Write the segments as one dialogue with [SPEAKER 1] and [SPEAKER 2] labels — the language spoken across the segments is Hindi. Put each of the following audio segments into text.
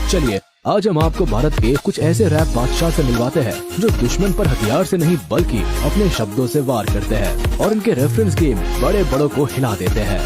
[SPEAKER 1] चलिए आज हम आपको भारत के कुछ ऐसे रैप बादशाह से मिलवाते हैं जो दुश्मन पर हथियार से नहीं बल्कि अपने शब्दों से वार करते हैं और इनके रेफरेंस गेम बड़े बड़ों को हिला देते हैं।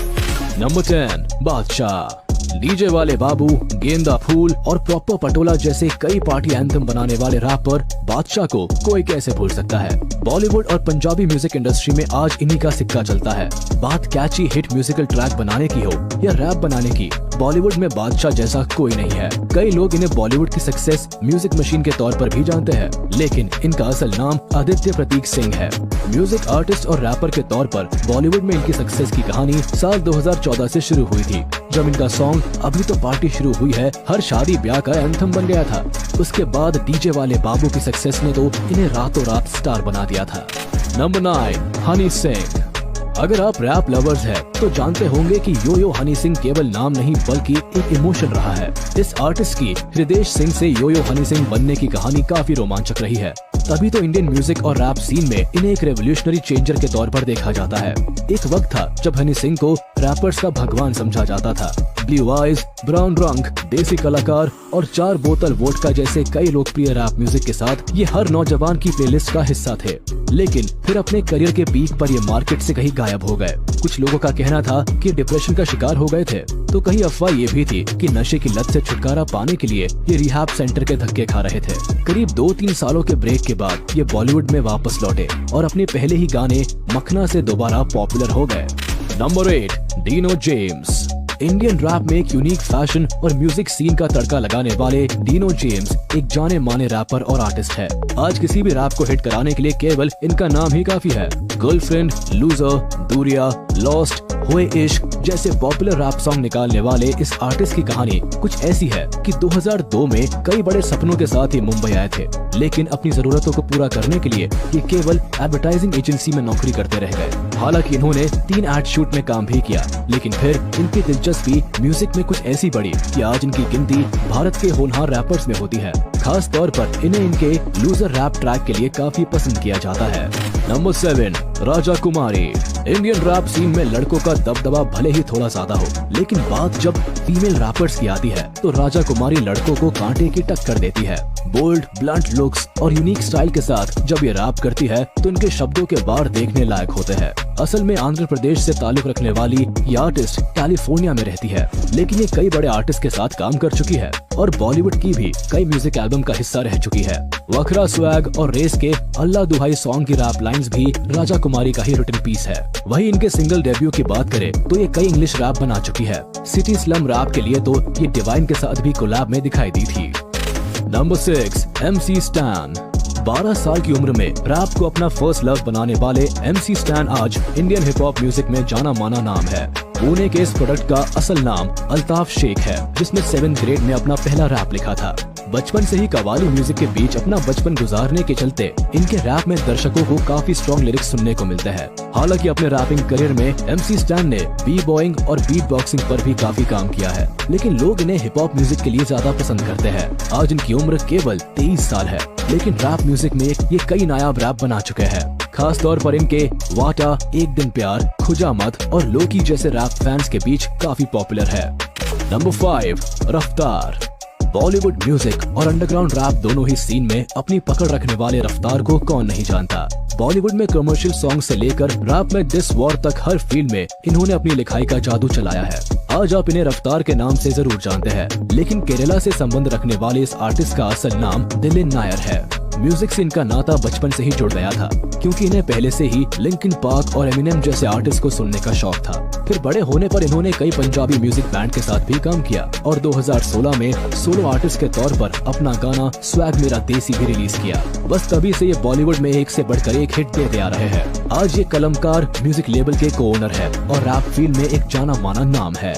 [SPEAKER 1] नंबर 10 बादशाह। डीजे वाले बाबू, गेंदा फूल और प्रॉपर पटोला जैसे कई पार्टी एंथम बनाने वाले रैपर बादशाह को कोई कैसे भूल सकता है। बॉलीवुड और पंजाबी म्यूजिक इंडस्ट्री में आज इन्हीं का सिक्का चलता है। बात कैची हिट म्यूजिकल ट्रैक बनाने की हो या रैप बनाने की, बॉलीवुड में बादशाह जैसा कोई नहीं है। कई लोग इन्हें बॉलीवुड की सक्सेस म्यूजिक मशीन के तौर पर भी जानते हैं, लेकिन इनका असल नाम आदित्य प्रतीक सिंह है। म्यूजिक आर्टिस्ट और रैपर के तौर पर बॉलीवुड में इनकी सक्सेस की कहानी साल 2014 से शुरू हुई थी, जब इनका सॉन्ग अभी तो पार्टी शुरू हुई है हर शादी ब्याह का एंथम बन गया था। उसके बाद डीजे वाले बाबू की सक्सेस ने तो इन्हें रातों रात स्टार बना दिया था। नंबर 9 हनी सिंह। अगर आप रैप लवर्स हैं तो जानते होंगे कि यो यो हनी सिंह केवल नाम नहीं बल्कि एक इमोशन रहा है। इस आर्टिस्ट की हृदय सिंह से यो यो हनी सिंह बनने की कहानी काफी रोमांचक रही है। तभी तो इंडियन म्यूजिक और रैप सीन में इन्हें एक रेवोल्यूशनरी चेंजर के तौर पर देखा जाता है। एक वक्त था जब हनी सिंह को रैपर्स का भगवान समझा जाता था। ब्लू आइज, ब्राउन रंग, देसी कलाकार और 4 बोतल वोडका जैसे कई लोकप्रिय रैप म्यूजिक के साथ ये हर नौजवान की प्लेलिस्ट का हिस्सा थे। लेकिन फिर अपने करियर के पीक पर ये मार्केट से कहीं गायब हो गए। कुछ लोगों का कहना था कि डिप्रेशन का शिकार हो गए थे, तो कहीं अफवाह ये भी थी कि नशे की लत से छुटकारा पाने के लिए ये रिहैब सेंटर के धक्के खा रहे थे। करीब 2-3 सालों के ब्रेक के बाद ये बॉलीवुड में वापस लौटे और अपने पहले ही गाने मखना से दोबारा पॉपुलर हो गए। Number 8 Dino James. Indian rap में एक यूनिक फैशन और म्यूजिक सीन का तड़का लगाने वाले डीनो जेम्स एक जाने माने रैपर और आर्टिस्ट है। आज किसी भी रैप को हिट कराने के लिए केवल इनका नाम ही काफी है। गर्लफ्रेंड, लूजर, दूरिया, लॉस्ट, हुए इश्क जैसे पॉपुलर रैप सॉन्ग निकालने वाले इस आर्टिस्ट की कहानी कुछ ऐसी है कि 2002 में कई बड़े सपनों के साथ ही मुंबई आए थे, लेकिन अपनी जरूरतों को पूरा करने के लिए ये केवल एडवर्टाइजिंग एजेंसी में नौकरी करते रह गए। हालांकि इन्होंने 3 एड शूट में काम भी किया, लेकिन फिर इनकी दिलचस्पी म्यूजिक में कुछ ऐसी बढ़ी कि आज इनकी गिनती भारत के होनहार रैपर्स में होती है। खास तौर पर इन्हें इनके लूजर रैप ट्रैक के लिए काफी पसंद किया जाता है। नंबर 7 राजा कुमारी। इंडियन रैप सीन में लड़कों का दबदबा भले ही थोड़ा ज्यादा हो, लेकिन बात जब फीमेल रैपर्स की आती है तो राजा कुमारी लड़कों को कांटे की टक्कर देती है। बोल्ड, ब्लंट लुक्स और यूनिक स्टाइल के साथ जब ये रैप करती है तो इनके शब्दों के वार देखने लायक होते हैं। असल में आंध्र प्रदेश से ताल्लुक रखने वाली ये आर्टिस्ट कैलिफोर्निया में रहती है, लेकिन ये कई बड़े आर्टिस्ट के साथ काम कर चुकी है और बॉलीवुड की भी कई म्यूजिक एल्बम का हिस्सा रह चुकी है। वखरा स्वैग और रेस के अल्लाह दुहाई सॉन्ग की रैप लाइंस भी राजा कुमारी का ही रिटन पीस है। वहीं इनके सिंगल डेब्यू की बात करें तो ये कई इंग्लिश रैप बना चुकी है। सिटी स्लम रैप के लिए तो ये डिवाइन के साथ भी कोलैब में दिखाई दी थी। Number 6 MC stand. 12 साल की उम्र में रैप को अपना फर्स्ट लव बनाने वाले MC स्टैन आज इंडियन हिप हॉप म्यूजिक में जाना माना नाम है। पुणे के इस प्रोडक्ट का असल नाम अल्ताफ शेख है, जिसने 7th ग्रेड में अपना पहला रैप लिखा था। बचपन से ही कव्वाली म्यूजिक के बीच अपना बचपन गुजारने के चलते इनके रैप में दर्शकों को काफी स्ट्रॉन्ग लिरिक्स सुनने को मिलते हैं। हालांकि अपने रैपिंग करियर में MC स्टैन ने बी बॉइंग और बीट बॉक्सिंग पर भी काफी काम किया है, लेकिन लोग इन्हें हिप हॉप म्यूजिक के लिए ज्यादा पसंद करते हैं। आज इनकी उम्र केवल 23 साल है, लेकिन रैप म्यूजिक में ये कई नायाब रैप बना चुके हैं। खास तौर पर इनके वाटा, एक दिन प्यार, खुजा मत और लोकी जैसे रैप फैंस के बीच काफी पॉपुलर है। नंबर 5 रफ्तार। बॉलीवुड म्यूजिक और अंडरग्राउंड रैप दोनों ही सीन में अपनी पकड़ रखने वाले रफ्तार को कौन नहीं जानता। बॉलीवुड में कमर्शियल सॉन्ग से लेकर रैप में डिस वॉर तक हर फील्ड में इन्होंने अपनी लिखाई का जादू चलाया है। आज आप इन्हें रफ्तार के नाम से जरूर जानते हैं, लेकिन केरला से संबंध रखने वाले इस आर्टिस्ट का असल नाम दिलिन नायर है। म्यूजिक से इनका नाता बचपन से ही जुड़ गया था, क्योंकि इन्हें पहले से ही लिंकिन पार्क और एमिनेम जैसे आर्टिस्ट को सुनने का शौक था। फिर बड़े होने पर इन्होंने कई पंजाबी म्यूजिक बैंड के साथ भी काम किया और 2016 में सोलो आर्टिस्ट के तौर पर अपना गाना स्वैग मेरा देसी भी रिलीज किया। बस तभी से ये बॉलीवुड में एक से बढ़कर एक हिट देते आ रहे हैं। आज ये कलमकार म्यूजिक लेबल के को ओनर है और रैप फील्ड में एक जाना माना नाम है।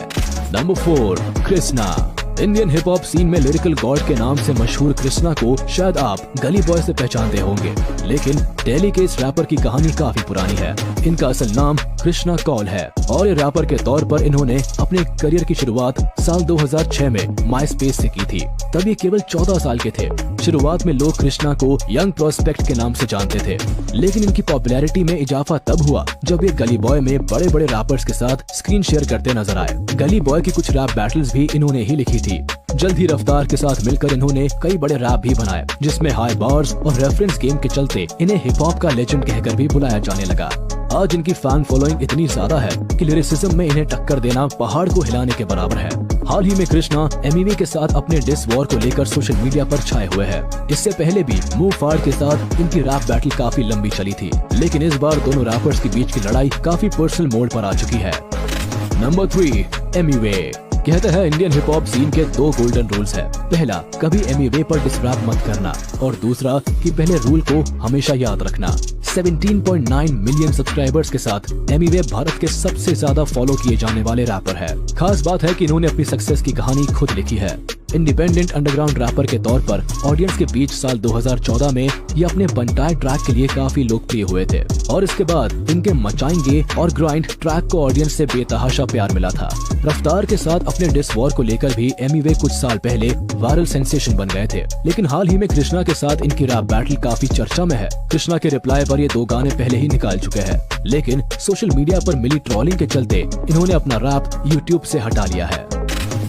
[SPEAKER 1] Number 4 Krishna. Indian hip hop scene में लिरिकल गॉड के नाम से मशहूर कृष्णा को शायद आप गली बॉय से पहचानते होंगे, लेकिन दिल्ली के इस रैपर की कहानी काफी पुरानी है। इनका असल नाम कृष्णा कौल है और ये रैपर के तौर पर इन्होंने अपने करियर की शुरुआत साल 2006 में माई स्पेस से की थी। तब ये केवल 14 साल के थे। शुरुआत में लोग कृष्णा को यंग प्रोस्पेक्ट के नाम से जानते थे, लेकिन इनकी पॉपुलैरिटी में इजाफा तब हुआ जब ये गली बॉय में बड़े बड़े रैपर्स के साथ स्क्रीन शेयर करते नजर आए। गली बॉय की कुछ रैप बैटल्स भी इन्होंने ही लिखी थी। जल्द ही रफ्तार के साथ मिलकर इन्होंने कई बड़े रैप भी बनाए, जिसमें हाई बार्स और रेफरेंस गेम के चलते इन्हें हिप हॉप का लेजेंड कहकर भी बुलाया जाने लगा। आज इनकी फैन फॉलोइंग इतनी ज्यादा है कि लिरिसिज्म में इन्हें टक्कर देना पहाड़ को हिलाने के बराबर है। हाल ही में कृष्णा एमईवी के साथ अपने डिस वॉर को लेकर सोशल मीडिया पर छाए हुए हैं। इससे पहले भी मुंह फाड़ के साथ इनकी रैप बैटल काफी लंबी चली थी, लेकिन इस बार दोनों रैपर्स के बीच की लड़ाई काफी पर्सनल मोड पर आ चुकी है। नंबर 3, एमिवे। कहते हैं इंडियन हिप हॉप सीन के 2 गोल्डन रूल्स है। पहला, कभी एमिवे पर डिस रैप मत करना, और दूसरा कि पहले रूल को हमेशा याद रखना। 17.9 मिलियन सब्सक्राइबर्स के साथ एमिवे भारत के सबसे ज्यादा फॉलो किए जाने वाले रैपर है। खास बात है कि इन्होंने अपनी सक्सेस की कहानी खुद लिखी है। इंडिपेंडेंट अंडरग्राउंड रैपर के तौर पर ऑडियंस के बीच साल 2014 में ये अपने बंटाई ट्रैक के लिए काफी लोकप्रिय हुए थे, और इसके बाद इनके मचाएंगे और ग्राइंड ट्रैक को ऑडियंस से बेतहाशा प्यार मिला था। रफ्तार के साथ अपने डिस वॉर को लेकर भी एमिवे कुछ साल पहले वायरल सेंसेशन बन गए थे, लेकिन हाल ही में कृष्णा के साथ इनकी रैप बैटल काफी चर्चा में है। कृष्णा के रिप्लाई पर ये 2 गाने पहले ही निकाल चुके हैं, लेकिन सोशल मीडिया पर मिली ट्रोलिंग के चलते इन्होंने अपना रैप यूट्यूब से हटा लिया है।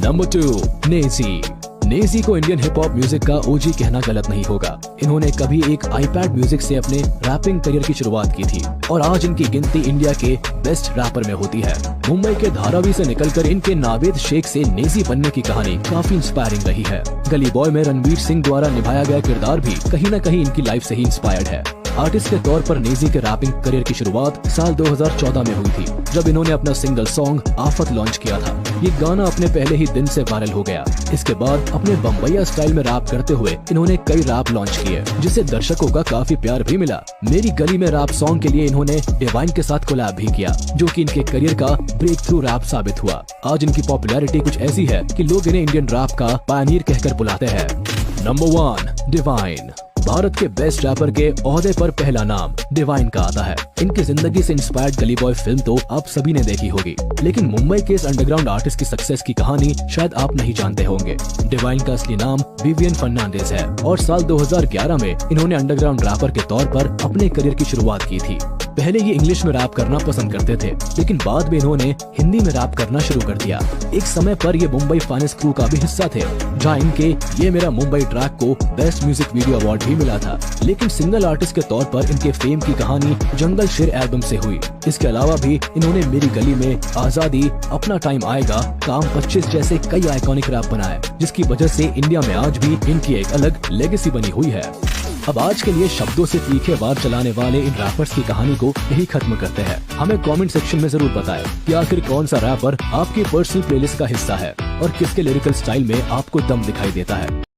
[SPEAKER 1] नंबर 2, नेजी। नेजी को इंडियन हिप हॉप म्यूजिक का ओजी कहना गलत नहीं होगा। इन्होंने कभी एक आईपैड म्यूजिक से अपने रैपिंग करियर की शुरुआत की थी, और आज इनकी गिनती इंडिया के बेस्ट रैपर में होती है। मुंबई के धारावी से निकलकर इनके नावेद शेख से नेजी बनने की कहानी काफी इंस्पायरिंग रही है। गली बॉय में रणवीर सिंह द्वारा निभाया गया किरदार भी कहीं न कहीं इनकी लाइफ से ही इंस्पायर्ड है। आर्टिस्ट के तौर पर नेजी के रैपिंग करियर की शुरुआत साल 2014 में हुई थी, जब इन्होंने अपना सिंगल सॉन्ग आफत लॉन्च किया था। ये गाना अपने पहले ही दिन से वायरल हो गया। इसके बाद अपने बम्बईया स्टाइल में रैप करते हुए इन्होंने कई रैप लॉन्च किए, जिसे दर्शकों का काफी प्यार भी मिला। मेरी गली में रैप सॉन्ग के लिए इन्होंने डिवाइन के साथ कोलैब भी किया, जो कि इनके करियर का ब्रेक थ्रू रैप साबित हुआ। आज इनकी पॉपुलैरिटी कुछ ऐसी है कि लोग इन्हें इंडियन रैप का पायनियर कहकर बुलाते हैं। Number 1, divine. भारत के बेस्ट रैपर के ओहदे पर पहला नाम डिवाइन का आता है। इनकी जिंदगी से इंस्पायर्ड गली बॉय फिल्म तो आप सभी ने देखी होगी, लेकिन मुंबई के इस अंडरग्राउंड आर्टिस्ट की सक्सेस की कहानी शायद आप नहीं जानते होंगे। डिवाइन का असली नाम विवियन फर्नांडिस है, और साल 2011 में इन्होंने अंडरग्राउंड रैपर के तौर पर अपने करियर की शुरुआत की थी। पहले ये इंग्लिश में रैप करना पसंद करते थे, लेकिन बाद में इन्होंने हिंदी में रैप करना शुरू कर दिया। एक समय पर ये मुंबई फाइनेंस क्रू का भी हिस्सा थे, जहाँ इनके ये मेरा मुंबई ट्रैक को बेस्ट म्यूजिक वीडियो अवार्ड भी मिला था। लेकिन सिंगल आर्टिस्ट के तौर पर इनके फेम की कहानी जंगल शेर एल्बम से हुई। इसके अलावा भी इन्होंने मेरी गली में, आजादी, अपना टाइम आएगा, काम 25 जैसे कई आइकॉनिक रैप बनाए, जिसकी वजह से इंडिया में आज भी इनकी एक अलग लेगेसी बनी हुई है। अब आज के लिए शब्दों से तीखे वार चलाने वाले इन रैपर्स की कहानी को यही खत्म करते हैं। हमें कमेंट सेक्शन में जरूर बताएं कि आखिर कौन सा रैपर आपकी पर्सनल प्लेलिस्ट का हिस्सा है और किसके लिरिकल स्टाइल में आपको दम दिखाई देता है।